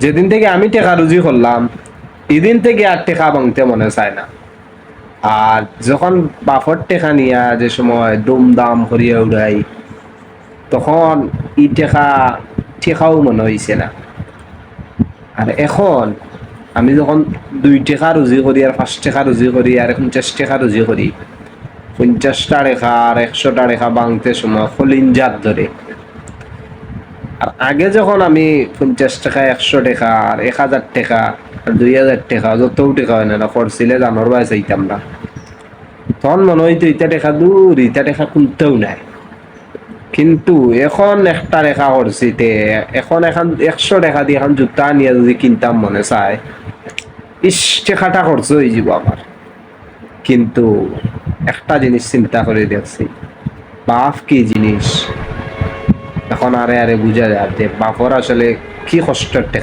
যেদিন থেকে আমি টেকা রুজি করলাম এদিন থেকে আর টেকা ভাঙতে মনে চায় না। আর যখন বাফর টেকা নিয়া যে সময় দুমদাম করিয়া উড়াই, তখন ই টেকা টেকাও মনে হইছে না। আর এখন আমি যখন 2 টাকা রুজি করি আর 5 টাকা রুজি করি আর 50 টাকা রুজি করি, 50টা রেখা আর 100টা রেখা ভাঙতে সময় কলিঞ্জাত ধরে। আর আগে যখন আমি 50 টাকা 100 টাকা আর 1000 টাকা আর 2000 টাকা যত টাকা হয় না করছিলে জানোর বাই চাইতাম না, তখন মনে হইতো ইটা টাকা দূর, ইটা টাকা খুলতেও নাই। কিন্তু এখন একটা রেখা করছি তে এখন 100 টাকা দিয়ে এখন জুতা নিয়ে যদি কিনতাম মনে চায়, ইস টাকাটা খরচ হয়ে যাব আমার। কিন্তু একটা জিনিস চিন্তা করে দেখছি, বাপ কি জিনিস এখন আরে আরে বুঝা যায় যে বাপর আসলে কি কষ্টের টাকা।